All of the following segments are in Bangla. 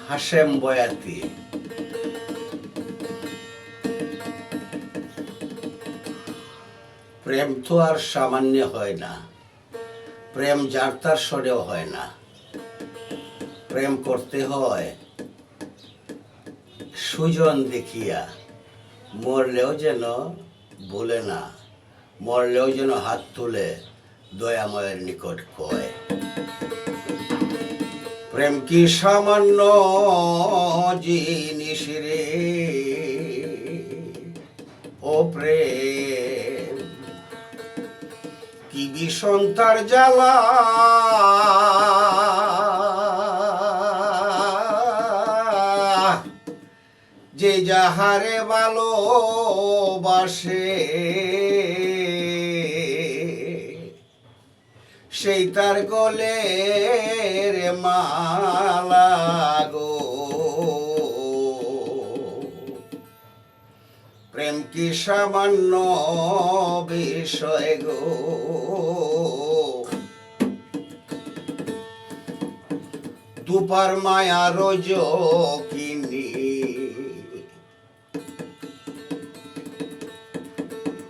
হাশেম বয়াতি। প্রেম তো আর সামান্য হয় না, প্রেম যার তার সরেও হয় না। প্রেম করতে হয় সুজন দেখিয়া, মরলেও যেন ভুলে না, মরলেও যেন হাত তুলে দয়াময়ের নিকট কয়। প্রেম কি সামান্য জিনিস রে, ও প্রেম কি বিষণ তার জ্বালা, যে যাহারে ভালোবাসে সেই তার গলের মালা গো। প্রেম কি সামান্য বিষয় গো, দুপার মায়া রোজ কিনি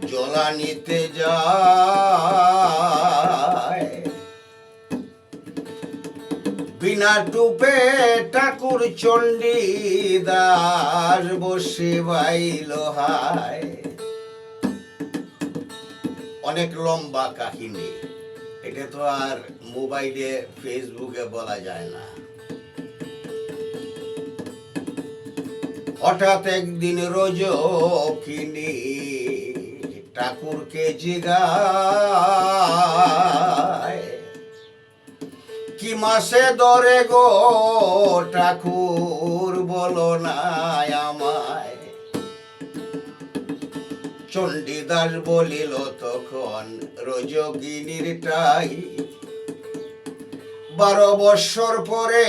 জ্বলানিতে যায়, বিনা টুপে ঠাকুর চণ্ডী দাস বসে বাইল হায়। অনেক লম্বা কাহিনী, এটা তো আর মোবাইলে ফেসবুকে বলা যায় না। হঠাৎ একদিন রজকিনী ঠাকুরকে জিগায়, কি মাসে ধরে গো ঠাকুর বলো না আমায়। চণ্ডীদাস বলিল তখন রজকিনীর টাই, 12 বৎসর পরে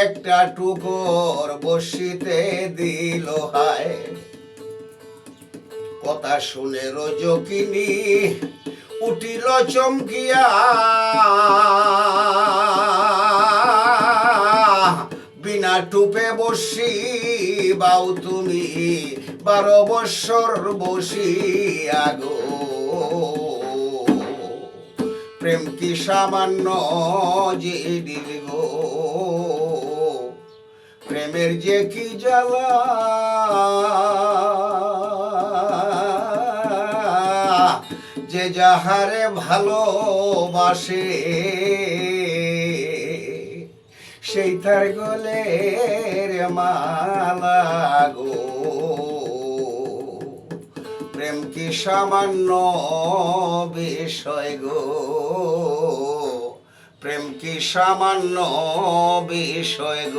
একটা টুকর বসিতে দিল হায়। কথা শুনে রজকিনী উঠিল চমকিয়া, বিনা টুপে বসি বাউ তুমি 12 বৎসর বসিয়া গো। প্রেম কি সামান্য জিনিস গো, প্রেমের যে কি জ্বালা, যে যাহারে ভালোবাসে সেই তার গলের মালা গো। প্রেম কি সামান্য বিষয় গো, প্রেম কি সামান্য বিষয় গো।